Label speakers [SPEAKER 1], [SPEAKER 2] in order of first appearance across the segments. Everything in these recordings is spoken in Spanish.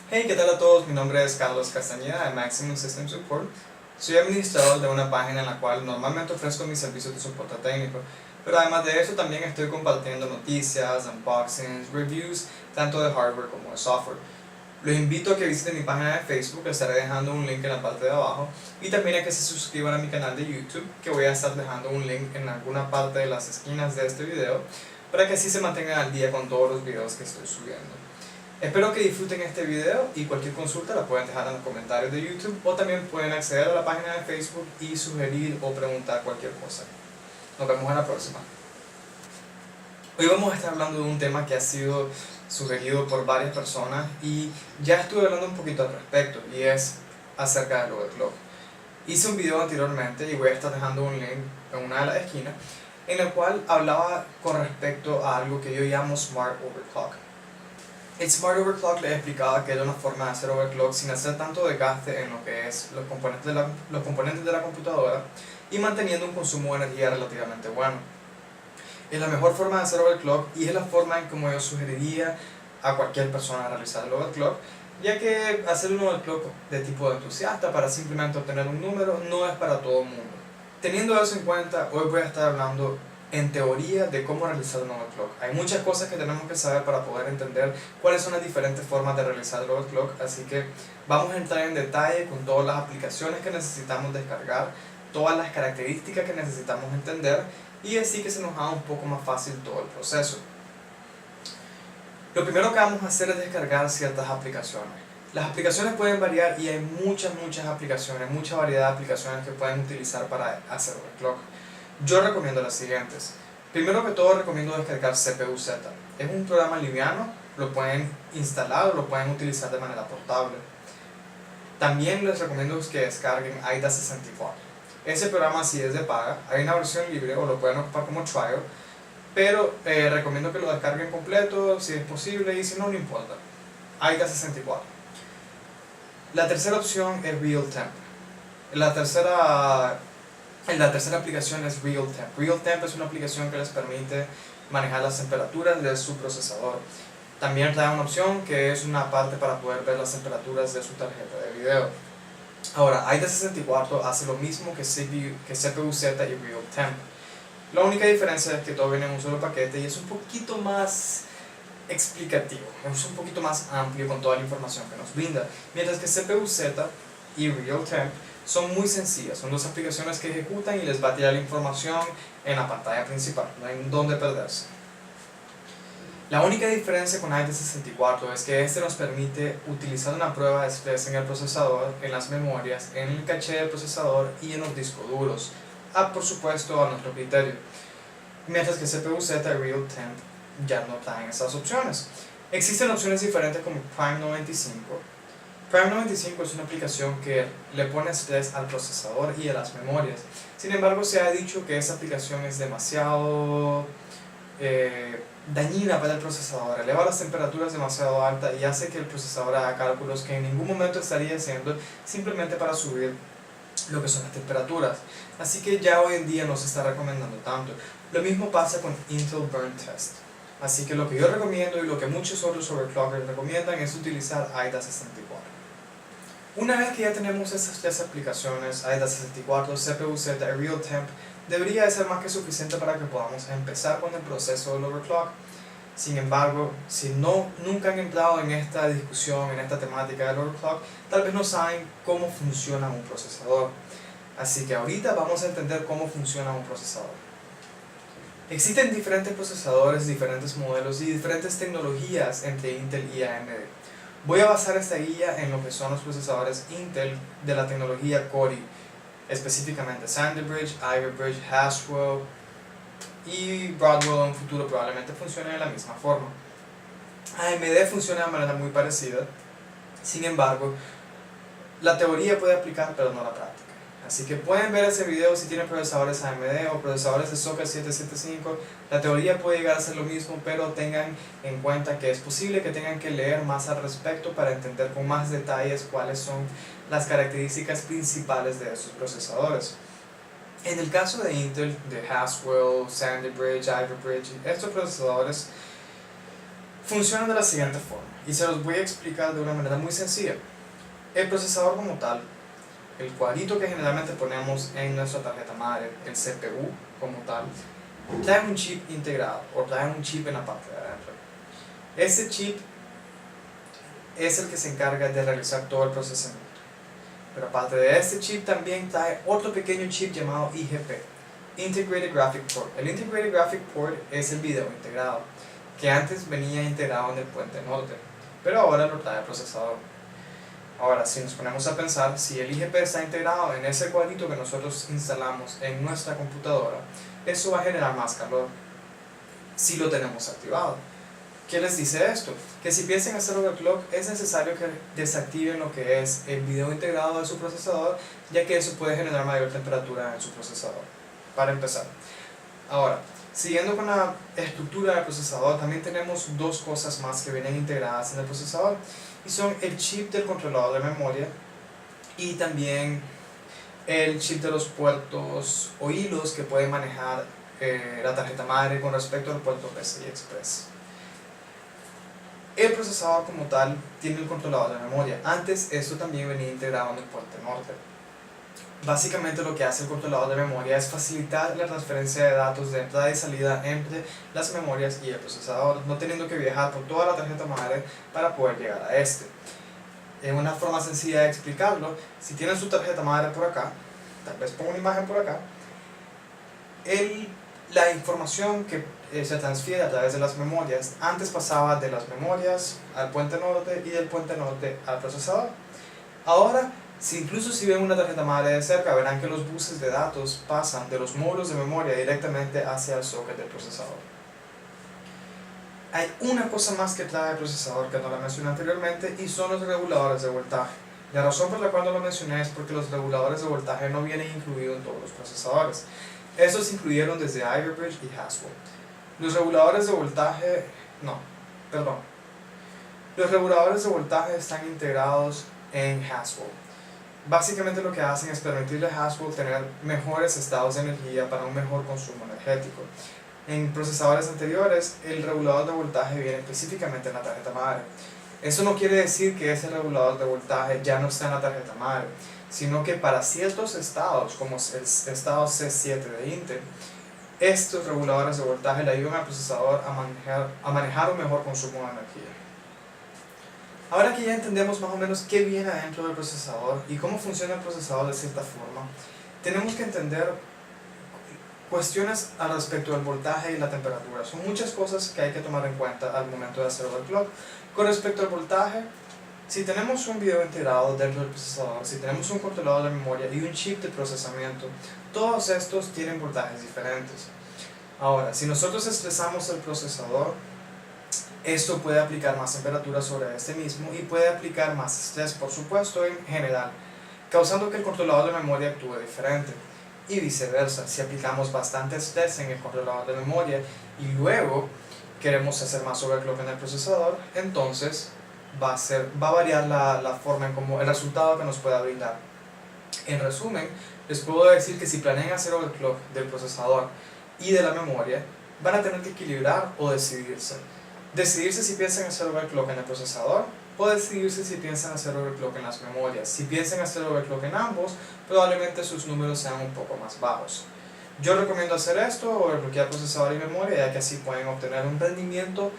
[SPEAKER 1] Hey, ¿qué tal a todos? Mi nombre es Carlos Castañeda de Maximum System Support. Soy administrador de una página en la cual normalmente ofrezco mis servicios de soporte técnico, pero además de eso también estoy compartiendo noticias, unboxings, reviews, tanto de hardware como de software. Los invito a que visiten mi página de Facebook, les estaré dejando un link en la parte de abajo, y también a que se suscriban a mi canal de YouTube, que voy a estar dejando un link en alguna parte de las esquinas de este video, para que así se mantengan al día con todos los videos que estoy subiendo. Espero que disfruten este video y cualquier consulta la pueden dejar en los comentarios de YouTube o también pueden acceder a la página de Facebook y sugerir o preguntar cualquier cosa. Nos vemos en la próxima. Hoy vamos a estar hablando de un tema que ha sido sugerido por varias personas y ya estuve hablando un poquito al respecto, y es acerca del overclock. Hice un video anteriormente y voy a estar dejando un link en una de las esquinas en el cual hablaba con respecto a algo que yo llamo Smart Overclock. El Smart Overclock les explicaba que era una forma de hacer overclock sin hacer tanto desgaste en lo que es los componentes de la computadora y manteniendo un consumo de energía relativamente bueno. Es la mejor forma de hacer overclock y es la forma en como yo sugeriría a cualquier persona realizar el overclock, ya que hacer un overclock de tipo de entusiasta para simplemente obtener un número no es para todo el mundo. Teniendo eso en cuenta, hoy voy a estar hablando en teoría de cómo realizar un overclock. Hay muchas cosas que tenemos que saber para poder entender cuáles son las diferentes formas de realizar el overclock, así que vamos a entrar en detalle con todas las aplicaciones que necesitamos descargar, todas las características que necesitamos entender, y así que se nos haga un poco más fácil todo el proceso. Lo primero que vamos a hacer es descargar ciertas aplicaciones. Las aplicaciones pueden variar y hay muchas aplicaciones, mucha variedad de aplicaciones que pueden utilizar para hacer overclock. Yo recomiendo las siguientes. Primero que todo recomiendo descargar CPU-Z. Es un programa liviano, lo pueden instalar o lo pueden utilizar de manera portable. También les recomiendo que descarguen AIDA64. Ese programa sí es de paga, hay una versión libre o lo pueden ocupar como trial, pero recomiendo que lo descarguen completo si es posible, y si no, no importa. AIDA64. La tercera opción es RealTemp. La tercera aplicación es RealTemp. RealTemp es una aplicación que les permite manejar las temperaturas de su procesador. También trae una opción que es una parte para poder ver las temperaturas de su tarjeta de video. Ahora, AIDA64 hace lo mismo que CPU-Z y RealTemp. La única diferencia es que todo viene en un solo paquete y es un poquito más explicativo, es un poquito más amplio con toda la información que nos brinda, mientras que CPU-Z y RealTemp son muy sencillas, son dos aplicaciones que ejecutan y les va a tirar la información en la pantalla principal, no hay dónde perderse. La única diferencia con AIDA64 es que este nos permite utilizar una prueba de estrés en el procesador, en las memorias, en el caché del procesador y en los discos duros, por supuesto a nuestro criterio, mientras que CPU-Z y RealTemp ya no traen esas opciones. Existen opciones diferentes como Prime95. Prime95 es una aplicación que le pone estrés al procesador y a las memorias. Sin embargo, se ha dicho que esa aplicación es demasiado dañina para el procesador, eleva las temperaturas demasiado altas y hace que el procesador haga cálculos que en ningún momento estaría haciendo simplemente para subir lo que son las temperaturas. Así que ya hoy en día no se está recomendando tanto. Lo mismo pasa con Intel Burn Test. Así que lo que yo recomiendo y lo que muchos otros overclockers recomiendan es utilizar AIDA64. Una vez que ya tenemos esas tres aplicaciones, AIDA64, CPU-Z y RealTemp, debería de ser más que suficiente para que podamos empezar con el proceso del overclock. Sin embargo, si nunca han entrado en esta discusión, en esta temática del overclock, tal vez no saben cómo funciona un procesador. Así que ahorita vamos a entender cómo funciona un procesador. Existen diferentes procesadores, diferentes modelos y diferentes tecnologías entre Intel y AMD. Voy a basar esta guía en lo que son los procesadores Intel de la tecnología Core, específicamente Sandy Bridge, Ivy Bridge, Haswell y Broadwell en un futuro probablemente funcione de la misma forma. AMD funciona de manera muy parecida, sin embargo, la teoría puede aplicar pero no la práctica. Así que pueden ver ese video si tienen procesadores AMD o procesadores de Socket 775. La teoría puede llegar a ser lo mismo, pero tengan en cuenta que es posible que tengan que leer más al respecto para entender con más detalles cuáles son las características principales de esos procesadores. En el caso de Intel, de Haswell, Sandy Bridge, Ivy Bridge, estos procesadores funcionan de la siguiente forma. y se los voy a explicar de una manera muy sencilla. El procesador como tal, el cuadrito que generalmente ponemos en nuestra tarjeta madre, el CPU como tal, trae un chip integrado o trae un chip en la parte de adentro. Ese chip es el que se encarga de realizar todo el procesamiento. Pero aparte de este chip también trae otro pequeño chip llamado IGP, Integrated Graphic Port. El Integrated Graphic Port es el video integrado, que antes venía integrado en el puente norte, pero ahora lo trae el procesador. Ahora, si nos ponemos a pensar, si el IGP está integrado en ese cuadrito que nosotros instalamos en nuestra computadora, eso va a generar más calor si lo tenemos activado. ¿Qué les dice esto? Que si piensan hacer overclock es necesario que desactiven lo que es el video integrado de su procesador, ya que eso puede generar mayor temperatura en su procesador, para empezar. Ahora, siguiendo con la estructura del procesador, también tenemos dos cosas más que vienen integradas en el procesador, y son el chip del controlador de memoria y también el chip de los puertos o hilos que puede manejar la tarjeta madre con respecto al puerto PCI Express. El procesador como tal tiene el controlador de memoria. Antes esto también venía integrado en el puente norte. Básicamente lo que hace el controlador de memoria es facilitar la transferencia de datos de entrada y salida entre las memorias y el procesador, no teniendo que viajar por toda la tarjeta madre para poder llegar a este. En una forma sencilla de explicarlo, si tienen su tarjeta madre por acá, tal vez pongo una imagen por acá, la información que se transfiere a través de las memorias antes pasaba de las memorias al puente norte y del puente norte al procesador. Ahora, incluso si ven una tarjeta madre de cerca, verán que los buses de datos pasan de los módulos de memoria directamente hacia el socket del procesador. Hay una cosa más que trae el procesador que no la mencioné anteriormente, y son los reguladores de voltaje. La razón por la cual no lo mencioné es porque los reguladores de voltaje no vienen incluidos en todos los procesadores. Estos se incluyeron desde Iverbridge y Haswell. Los reguladores de voltaje, los reguladores de voltaje están integrados en Haswell. Básicamente lo que hacen es permitirle a Haswell tener mejores estados de energía para un mejor consumo energético. En procesadores anteriores, el regulador de voltaje viene específicamente en la tarjeta madre. Eso no quiere decir que ese regulador de voltaje ya no está en la tarjeta madre, sino que para ciertos estados, como el estado C7 de Intel, estos reguladores de voltaje le ayudan al procesador a manejar un mejor consumo de energía. Ahora que ya entendemos más o menos qué viene adentro del procesador y cómo funciona el procesador de cierta forma, tenemos que entender cuestiones al respecto del voltaje y la temperatura. Son muchas cosas que hay que tomar en cuenta al momento de hacer overclock. Con respecto al voltaje, si tenemos un video integrado dentro del procesador, si tenemos un controlador de memoria y un chip de procesamiento, todos estos tienen voltajes diferentes. Ahora, si nosotros estresamos el procesador, esto puede aplicar más temperatura sobre este mismo y puede aplicar más estrés, por supuesto, en general, causando que el controlador de memoria actúe diferente. Y viceversa, si aplicamos bastante estrés en el controlador de memoria y luego queremos hacer más overclock en el procesador, entonces va a variar la forma en cómo el resultado que nos pueda brindar. En resumen, les puedo decir que si planean hacer overclock del procesador y de la memoria, van a tener que equilibrar o decidirse. Decidirse si piensan hacer overclock en el procesador o decidirse si piensan hacer overclock en las memorias. Si piensan hacer overclock en ambos, probablemente sus números sean un poco más bajos. Yo recomiendo hacer esto, overclockear procesador y memoria, ya que así pueden obtener un rendimiento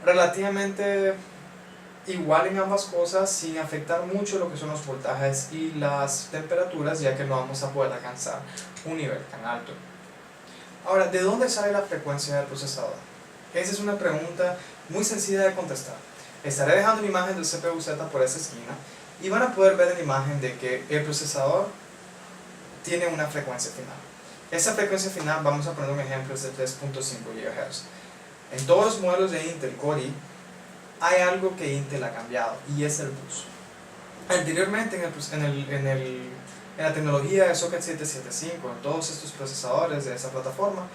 [SPEAKER 1] relativamente igual en ambas cosas sin afectar mucho lo que son los voltajes y las temperaturas, ya que no vamos a poder alcanzar un nivel tan alto. Ahora, ¿de dónde sale la frecuencia del procesador? Esa es una pregunta muy sencilla de contestar. Estaré dejando una imagen del CPU-Z por esa esquina y van a poder ver en la imagen de que el procesador tiene una frecuencia final. Esa frecuencia final, vamos a poner un ejemplo, es de 3.5 GHz. En todos los modelos de Intel Core i hay algo que Intel ha cambiado y es el bus. Anteriormente en la tecnología de Socket 775, en todos estos procesadores de esa plataforma,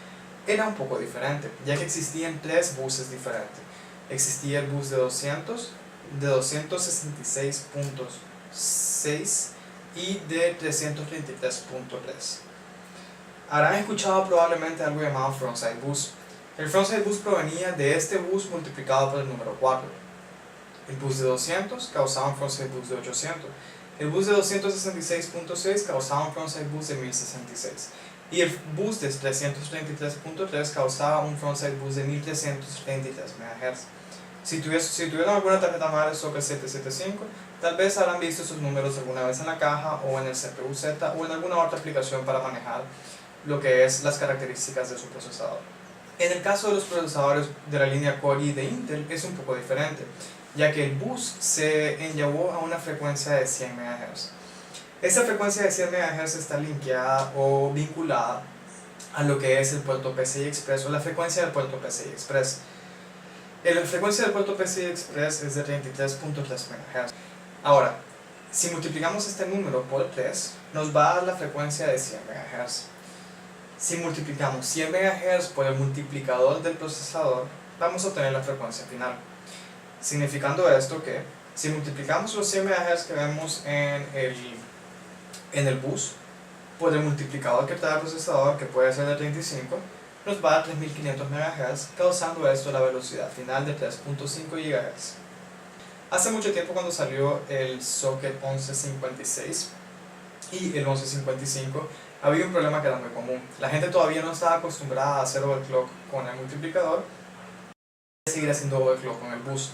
[SPEAKER 1] era un poco diferente, ya que existían tres buses diferentes. Existía el bus de 200, de 266.6 y de 333.3. Habrán escuchado probablemente algo llamado frontside bus. El frontside bus provenía de este bus multiplicado por el número 4. El bus de 200 causaba un frontside boost de 800. El bus de 266.6 causaba un frontside boost de 1066. Y el bus de 333.3 causaba un frontside boost de 1333 MHz. Si tuvieron alguna tarjeta madre Socket 775, tal vez habrán visto esos números alguna vez en la caja o en el CPU-Z o en alguna otra aplicación para manejar lo que es las características de su procesador. En el caso de los procesadores de la línea Core i de Intel es un poco diferente, ya que el bus se enllevó a una frecuencia de 100 MHz. Esta frecuencia de 100 MHz está linkeada o vinculada a lo que es el puerto PCI Express o la frecuencia del puerto PCI Express. La frecuencia del puerto PCI Express es de 33.3 MHz. Ahora, si multiplicamos este número por 3, nos va a dar la frecuencia de 100 MHz. Si multiplicamos 100 MHz por el multiplicador del procesador, vamos a obtener la frecuencia final. Significando esto que, si multiplicamos los 100 MHz que vemos en el bus por el multiplicador que trae el procesador, que puede ser de 35, nos va a dar 3500 MHz, causando esto la velocidad final de 3.5 GHz. Hace mucho tiempo, cuando salió el Socket 1156 y el 1155, había un problema que era muy común. La gente todavía no estaba acostumbrada a hacer overclock con el multiplicador y seguir haciendo overclock con el bus.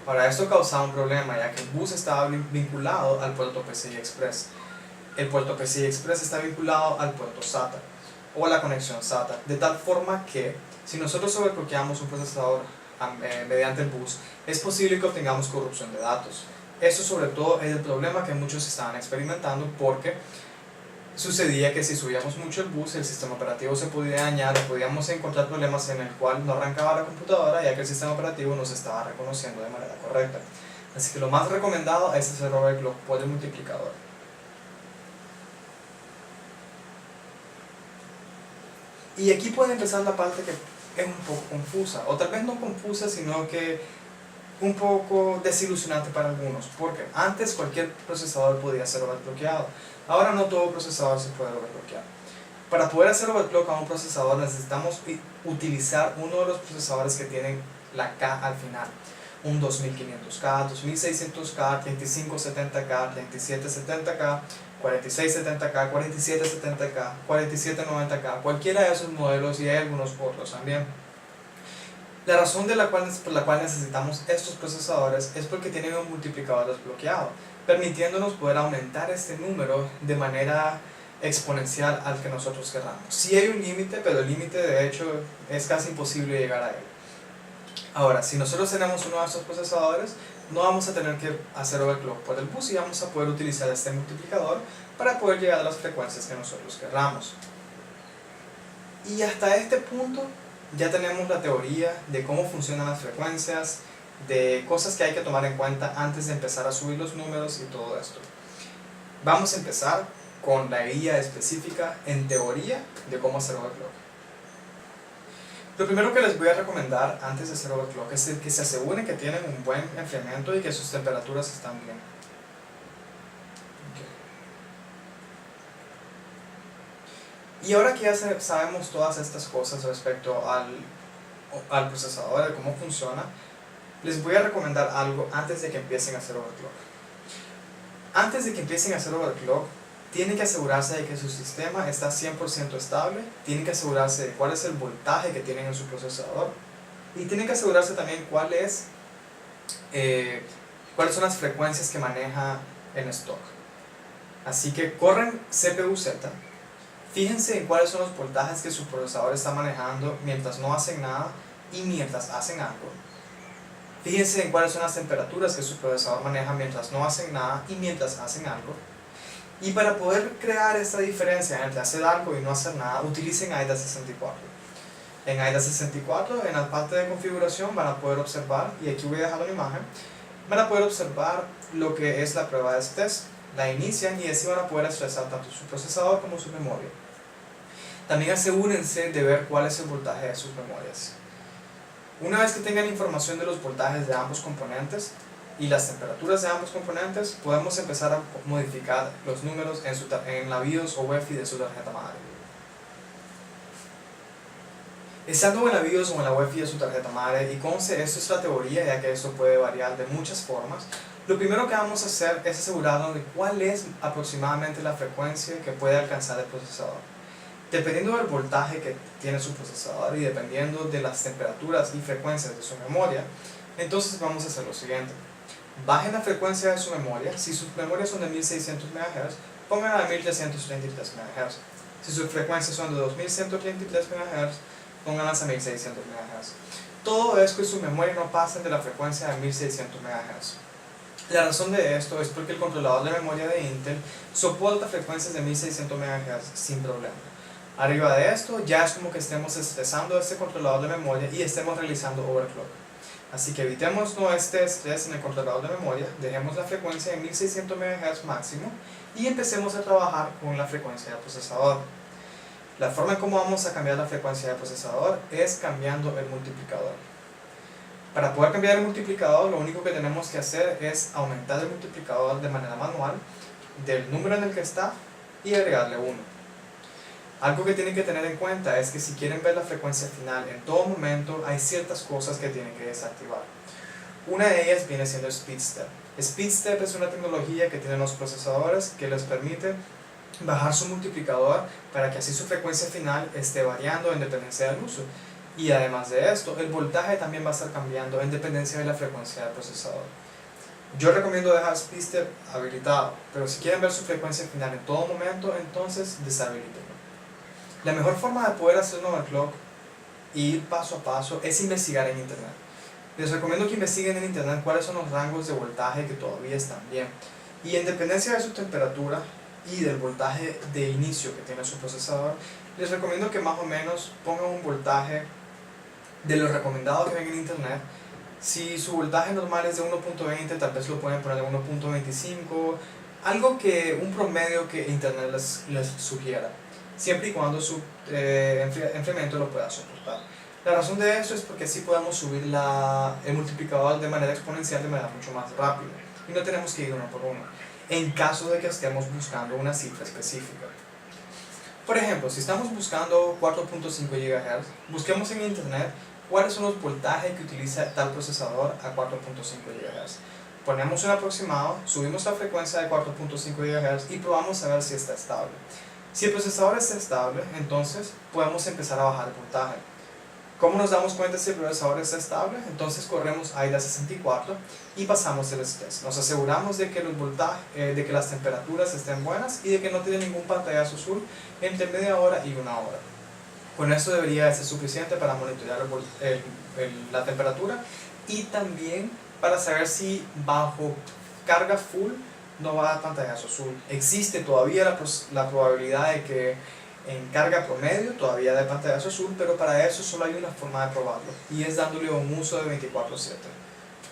[SPEAKER 1] Ahora, esto causaba un problema, ya que el bus estaba vinculado al puerto PCI Express. El puerto PCI Express está vinculado al puerto SATA o a la conexión SATA, de tal forma que si nosotros overclockeamos un procesador mediante el bus, es posible que obtengamos corrupción de datos. Eso sobre todo es el problema que muchos estaban experimentando, porque sucedía que si subíamos mucho el bus, el sistema operativo se podía dañar, podíamos encontrar problemas en el cual no arrancaba la computadora, ya que el sistema operativo no se estaba reconociendo de manera correcta. Así que lo más recomendado es hacer overclock por el multiplicador. Y aquí puede empezar la parte que es un poco confusa, o tal vez no confusa, sino que un poco desilusionante para algunos, porque antes cualquier procesador podía ser overclockeado. Ahora no todo procesador se puede overclockear. Para poder hacer overclock a un procesador necesitamos utilizar uno de los procesadores que tienen la K al final. Un 2500K, 2600K, 3570K, 3770K, 4670K, 4770K, 4790K, cualquiera de esos modelos, y hay algunos otros también. La razón por la cual necesitamos estos procesadores es porque tienen un multiplicador desbloqueado, permitiéndonos poder aumentar este número de manera exponencial al que nosotros queramos. Sí hay un límite, pero el límite de hecho es casi imposible llegar a él. Ahora, si nosotros tenemos uno de estos procesadores, no vamos a tener que hacer overclock por el bus y vamos a poder utilizar este multiplicador para poder llegar a las frecuencias que nosotros queramos. Y hasta este punto ya tenemos la teoría de cómo funcionan las frecuencias, de cosas que hay que tomar en cuenta antes de empezar a subir los números y todo esto. Vamos a empezar con la guía específica en teoría de cómo hacer overclock. Lo primero que les voy a recomendar antes de hacer overclock es que se aseguren que tienen un buen enfriamiento y que sus temperaturas están bien. Y ahora que ya sabemos todas estas cosas respecto al procesador, de cómo funciona, les voy a recomendar algo antes de que empiecen a hacer overclock. Antes de que empiecen a hacer overclock, tienen que asegurarse de que su sistema está 100% estable, tienen que asegurarse de cuál es el voltaje que tienen en su procesador, y tienen que asegurarse también cuáles son las frecuencias que maneja en stock. Así que corren CPU-Z, fíjense en cuáles son los voltajes que su procesador está manejando mientras no hacen nada y mientras hacen algo. Fíjense en cuáles son las temperaturas que su procesador maneja mientras no hacen nada y mientras hacen algo. Y para poder crear esta diferencia entre hacer algo y no hacer nada, utilicen AIDA64. En AIDA64, en la parte de configuración, van a poder observar, y aquí voy a dejar una imagen, van a poder observar lo que es la prueba de test. La inician y así van a poder estresar tanto su procesador como su memoria. También asegúrense de ver cuál es el voltaje de sus memorias. Una vez que tengan información de los voltajes de ambos componentes y las temperaturas de ambos componentes, podemos empezar a modificar los números en la BIOS o UEFI de su tarjeta madre. Estando en la BIOS o en la UEFI de su tarjeta madre, y conste, esto es la teoría ya que esto puede variar de muchas formas, lo primero que vamos a hacer es asegurarnos de cuál es aproximadamente la frecuencia que puede alcanzar el procesador. Dependiendo del voltaje que tiene su procesador y dependiendo de las temperaturas y frecuencias de su memoria, entonces vamos a hacer lo siguiente. Bajen la frecuencia de su memoria. Si sus memorias son de 1600 MHz, pónganla a 1333 MHz. Si sus frecuencias son de 2133 MHz, pónganlas a 1600 MHz. Todo es que sus memorias no pasen de la frecuencia de 1600 MHz. La razón de esto es porque el controlador de memoria de Intel soporta frecuencias de 1600 MHz sin problema. Arriba de esto ya es como que estemos estresando este controlador de memoria y estemos realizando overclock. Así que evitemos no este estrés en el controlador de memoria, dejemos la frecuencia en 1600 MHz máximo y empecemos a trabajar con la frecuencia del procesador. La forma en cómo vamos a cambiar la frecuencia del procesador es cambiando el multiplicador. Para poder cambiar el multiplicador, lo único que tenemos que hacer es aumentar el multiplicador de manera manual del número en el que está y agregarle 1. Algo que tienen que tener en cuenta es que si quieren ver la frecuencia final en todo momento, hay ciertas cosas que tienen que desactivar. Una de ellas viene siendo SpeedStep. SpeedStep es una tecnología que tienen los procesadores que les permite bajar su multiplicador para que así su frecuencia final esté variando en dependencia del uso. Y además de esto, el voltaje también va a estar cambiando en dependencia de la frecuencia del procesador. Yo recomiendo dejar SpeedStep habilitado, pero si quieren ver su frecuencia final en todo momento, entonces deshabilitenlo. La mejor forma de poder hacer un overclock y ir paso a paso es investigar en internet. Les recomiendo que investiguen en internet cuáles son los rangos de voltaje que todavía están bien. Y en dependencia de su temperatura y del voltaje de inicio que tiene su procesador, les recomiendo que más o menos pongan un voltaje de lo recomendado que ven en internet. Si su voltaje normal es de 1.20, tal vez lo pueden poner de 1.25, un promedio que internet les sugiera, siempre y cuando su enfriamiento lo pueda soportar. La razón de eso es porque así podemos subir el multiplicador de manera exponencial, de manera mucho más rápida, y no tenemos que ir uno por uno, en caso de que estemos buscando una cifra específica. Por ejemplo, si estamos buscando 4.5 GHz, busquemos en internet cuáles son los voltajes que utiliza tal procesador a 4.5 GHz. Ponemos un aproximado, subimos la frecuencia de 4.5 GHz y probamos a ver si está estable. Si el procesador está estable, entonces podemos empezar a bajar el voltaje. ¿Cómo nos damos cuenta si el procesador está estable? Entonces corremos AIDA 64 y pasamos el estrés. Nos aseguramos de que de que las temperaturas estén buenas y de que no tiene ningún pantallazo azul entre media hora y una hora. Con esto debería ser suficiente para monitorear la temperatura y también para saber si bajo carga full no va a dar pantallazo azul. Existe todavía la probabilidad de que en carga promedio todavía dé pantallazo azul, pero para eso solo hay una forma de probarlo y es dándole un uso de 24/7.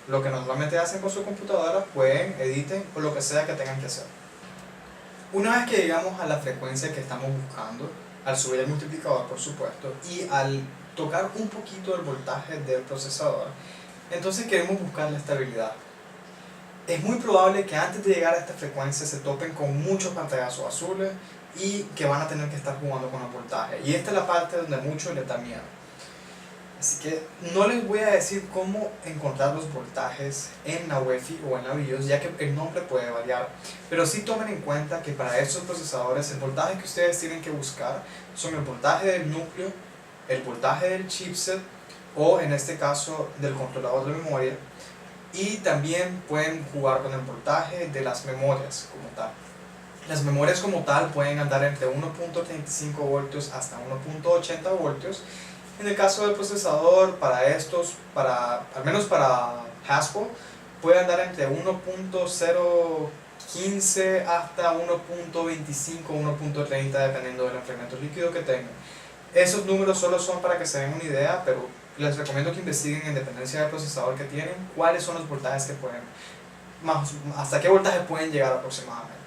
[SPEAKER 1] Lo que normalmente hacen con su computadora, pueden, editen o lo que sea que tengan que hacer. Una vez que llegamos a la frecuencia que estamos buscando, al subir el multiplicador por supuesto, y al tocar un poquito el voltaje del procesador, entonces queremos buscar la estabilidad. Es muy probable que antes de llegar a esta frecuencia se topen con muchos pantallazos azules y que van a tener que estar jugando con el voltaje. Y esta es la parte donde a muchos les da miedo. Así que no les voy a decir cómo encontrar los voltajes en la UEFI o en la BIOS, ya que el nombre puede variar. Pero sí tomen en cuenta que para estos procesadores el voltaje que ustedes tienen que buscar son el voltaje del núcleo, el voltaje del chipset o en este caso del controlador de memoria, y también pueden jugar con el voltaje de las memorias como tal. Las memorias como tal pueden andar entre 1.35 voltios hasta 1.80 voltios. En el caso del procesador, al menos para Haswell, puede andar entre 1.015 hasta 1.25 o 1.30 dependiendo del enfriamiento líquido que tengan. Esos números solo son para que se den una idea, pero les recomiendo que investiguen en dependencia del procesador que tienen cuáles son los voltajes que hasta qué voltaje pueden llegar aproximadamente.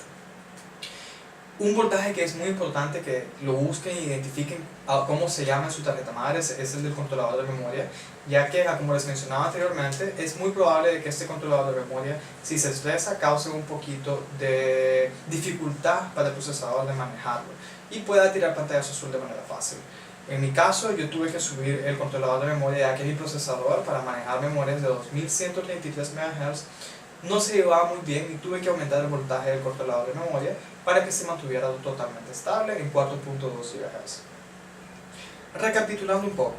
[SPEAKER 1] Un voltaje que es muy importante que lo busquen e identifiquen cómo se llama en su tarjeta madre es el del controlador de memoria, ya que, como les mencionaba anteriormente, es muy probable que este controlador de memoria, si se estresa, cause un poquito de dificultad para el procesador de manejarlo y pueda tirar pantallazo azul de manera fácil. En mi caso, yo tuve que subir el controlador de memoria ya que mi procesador para manejar memorias de 2133 MHz no se llevaba muy bien y tuve que aumentar el voltaje del controlador de memoria para que se mantuviera totalmente estable en 4.2 GHz. Recapitulando un poco,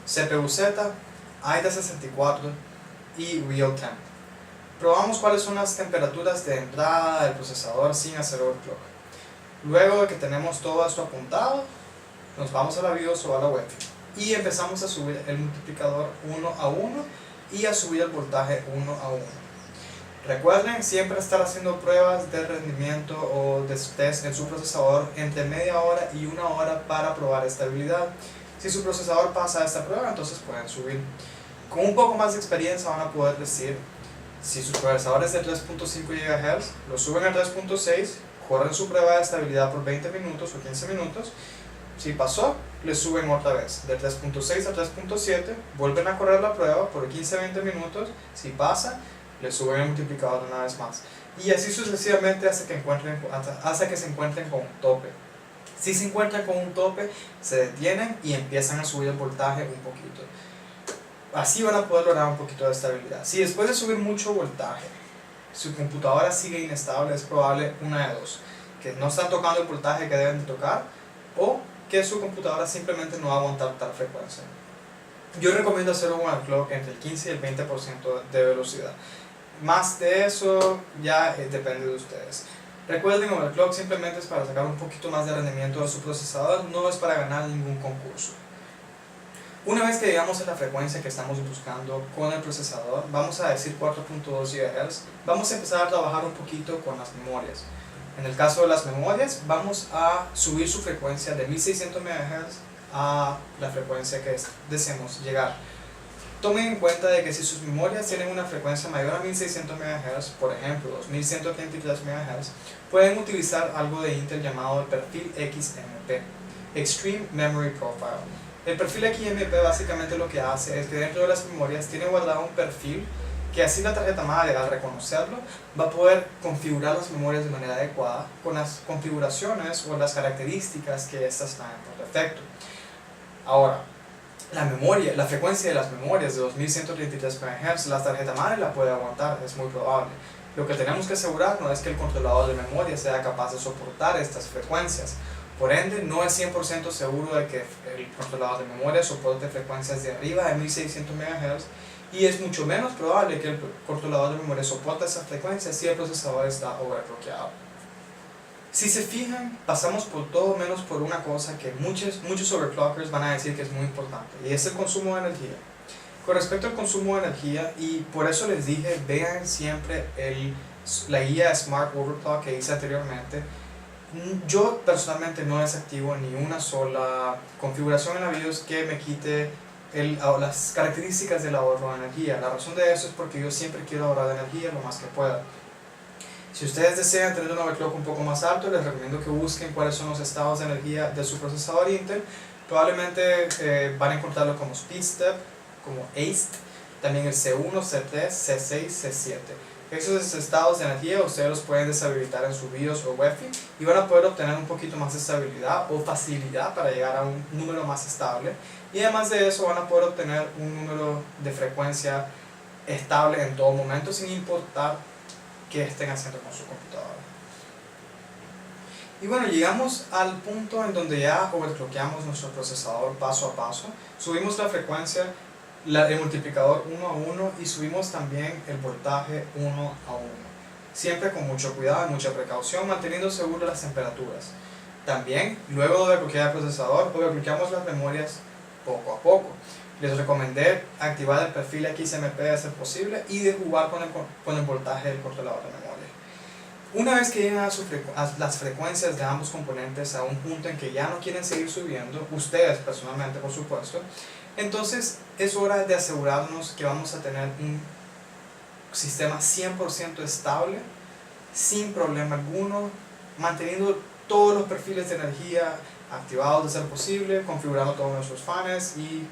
[SPEAKER 1] CPU-Z, AIDA64 y RealTemp. Probamos cuáles son las temperaturas de entrada del procesador sin hacer overclock. Luego de que tenemos todo esto apuntado, nos vamos a la BIOS o a la web y empezamos a subir el multiplicador 1 a 1 y a subir el voltaje 1 a 1. Recuerden siempre estar haciendo pruebas de rendimiento o de test en su procesador entre media hora y una hora para probar estabilidad. Si su procesador pasa esta prueba, entonces pueden subir. Con un poco más de experiencia van a poder decir, si su procesador es de 3.5 GHz, lo suben a 3.6, corren su prueba de estabilidad por 20 minutos o 15 minutos. Si pasó, le suben otra vez, de 3.6 a 3.7, vuelven a correr la prueba por 15-20 minutos, si pasa, le suben el multiplicador una vez más. Y así sucesivamente hasta que se encuentren con un tope. Si se encuentran con un tope, se detienen y empiezan a subir el voltaje un poquito. Así van a poder lograr un poquito de estabilidad. Si después de subir mucho voltaje, su computadora sigue inestable, es probable una de dos: que no están tocando el voltaje que deben de tocar, o que su computadora simplemente no va a aguantar tal frecuencia. Yo recomiendo hacer un overclock entre el 15 y el 20% de velocidad. Más de eso ya depende de ustedes. Recuerden, overclock simplemente es para sacar un poquito más de rendimiento de su procesador, no es para ganar ningún concurso. Una vez que llegamos a la frecuencia que estamos buscando con el procesador, vamos a decir 4.2 GHz, vamos a empezar a trabajar un poquito con las memorias. En el caso de las memorias, vamos a subir su frecuencia de 1600 MHz a la frecuencia que deseemos llegar. Tomen en cuenta de que si sus memorias tienen una frecuencia mayor a 1600 MHz, por ejemplo 2133 MHz, pueden utilizar algo de Intel llamado el perfil XMP, Extreme Memory Profile. El perfil XMP básicamente lo que hace es que dentro de las memorias tiene guardado un perfil que así la tarjeta madre, al reconocerlo, va a poder configurar las memorias de manera adecuada con las configuraciones o las características que estas traen por defecto. Ahora, la frecuencia de las memorias de 2133 MHz, la tarjeta madre la puede aguantar, es muy probable. Lo que tenemos que asegurarnos es que el controlador de memoria sea capaz de soportar estas frecuencias. Por ende, no es 100% seguro de que el controlador de memoria soporte frecuencias de arriba de 1600 MHz, y es mucho menos probable que el controlador de memoria soporte esas frecuencias si el procesador está overclockeado. Si se fijan, pasamos por todo menos por una cosa que muchos overclockers van a decir que es muy importante, y es el consumo de energía. Con respecto al consumo de energía, y por eso les dije, vean siempre la guía Smart Overclock que hice anteriormente. Yo personalmente no desactivo ni una sola configuración en la BIOS que me quite las características del ahorro de energía. La razón de eso es porque yo siempre quiero ahorrar energía lo más que pueda. Si ustedes desean tener un overclock un poco más alto, les recomiendo que busquen cuáles son los estados de energía de su procesador Intel. Probablemente van a encontrarlo como SpeedStep, como ACE, también el C1, C3, C6, C7. Esos estados de energía ustedes los pueden deshabilitar en su BIOS o UEFI y van a poder obtener un poquito más de estabilidad o facilidad para llegar a un número más estable, y además de eso van a poder obtener un número de frecuencia estable en todo momento sin importar qué estén haciendo con su computadora. Y bueno, llegamos al punto en donde ya overclockeamos nuestro procesador paso a paso, subimos la frecuencia, el multiplicador 1 a 1, y subimos también el voltaje 1 a 1. Siempre con mucho cuidado y mucha precaución, manteniendo seguras las temperaturas. También, luego de overclockear el procesador, overclockeamos las memorias poco a poco. Les recomendé activar el perfil XMP de ser posible y de jugar con el voltaje del controlador de memoria. Una vez que llegan a las frecuencias de ambos componentes a un punto en que ya no quieren seguir subiendo, ustedes personalmente por supuesto, entonces es hora de asegurarnos que vamos a tener un sistema 100% estable, sin problema alguno, manteniendo todos los perfiles de energía activados de ser posible, configurando todos nuestros fans y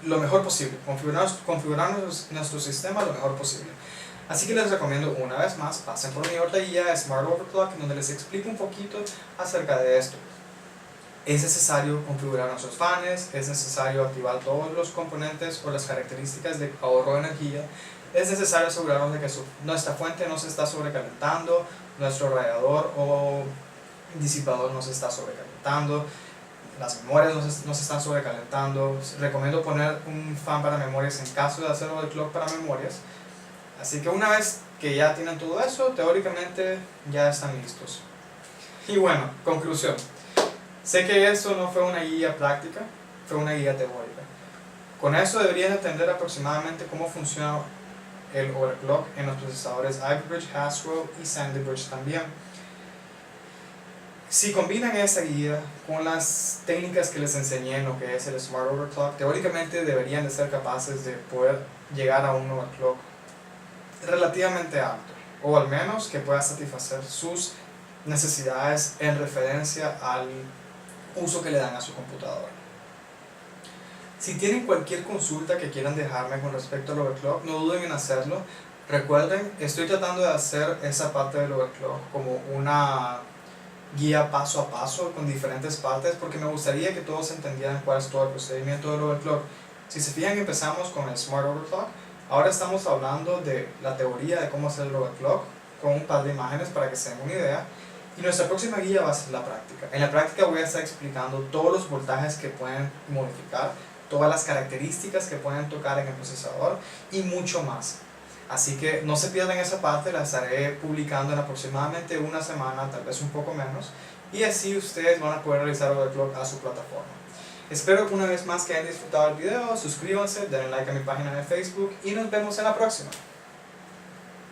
[SPEAKER 1] lo mejor posible, configurar nuestro sistema lo mejor posible. Así que les recomiendo una vez más, pasen por mi otra guía Smart Overclock, en donde les explico un poquito acerca de esto. es necesario configurar nuestros fans, es necesario activar todos los componentes o las características de ahorro de energía, es necesario asegurarnos de que nuestra fuente no se está sobrecalentando, nuestro radiador o disipador no se está sobrecalentando, las memorias no se están sobrecalentando. Recomiendo poner un fan para memorias en caso de hacer overclock para memorias. Así que una vez que ya tienen todo eso, teóricamente ya están listos. Y bueno, conclusión. Sé que esto no fue una guía práctica, fue una guía teórica. Con eso deberías entender aproximadamente cómo funciona el overclock en los procesadores Ivy Bridge, Haswell y Sandy Bridge también. Si combinan esta guía con las técnicas que les enseñé en lo que es el Smart Overclock, teóricamente deberían de ser capaces de poder llegar a un overclock relativamente alto, o al menos que pueda satisfacer sus necesidades en referencia al uso que le dan a su computadora. Si tienen cualquier consulta que quieran dejarme con respecto al overclock, no duden en hacerlo. Recuerden, estoy tratando de hacer esa parte del overclock como una guía paso a paso con diferentes partes, porque me gustaría que todos entendieran cuál es todo el procedimiento del overclock. Si se fijan, empezamos con el Smart Overclock. Ahora estamos hablando de la teoría de cómo hacer el overclock con un par de imágenes para que se den una idea. Y nuestra próxima guía va a ser la práctica. En la práctica voy a estar explicando todos los voltajes que pueden modificar, todas las características que pueden tocar en el procesador y mucho más. Así que no se pierdan esa parte, la estaré publicando en aproximadamente una semana, tal vez un poco menos, y así ustedes van a poder realizar overclock a su plataforma. Espero que una vez más que hayan disfrutado el video, suscríbanse, denle like a mi página de Facebook y nos vemos en la próxima.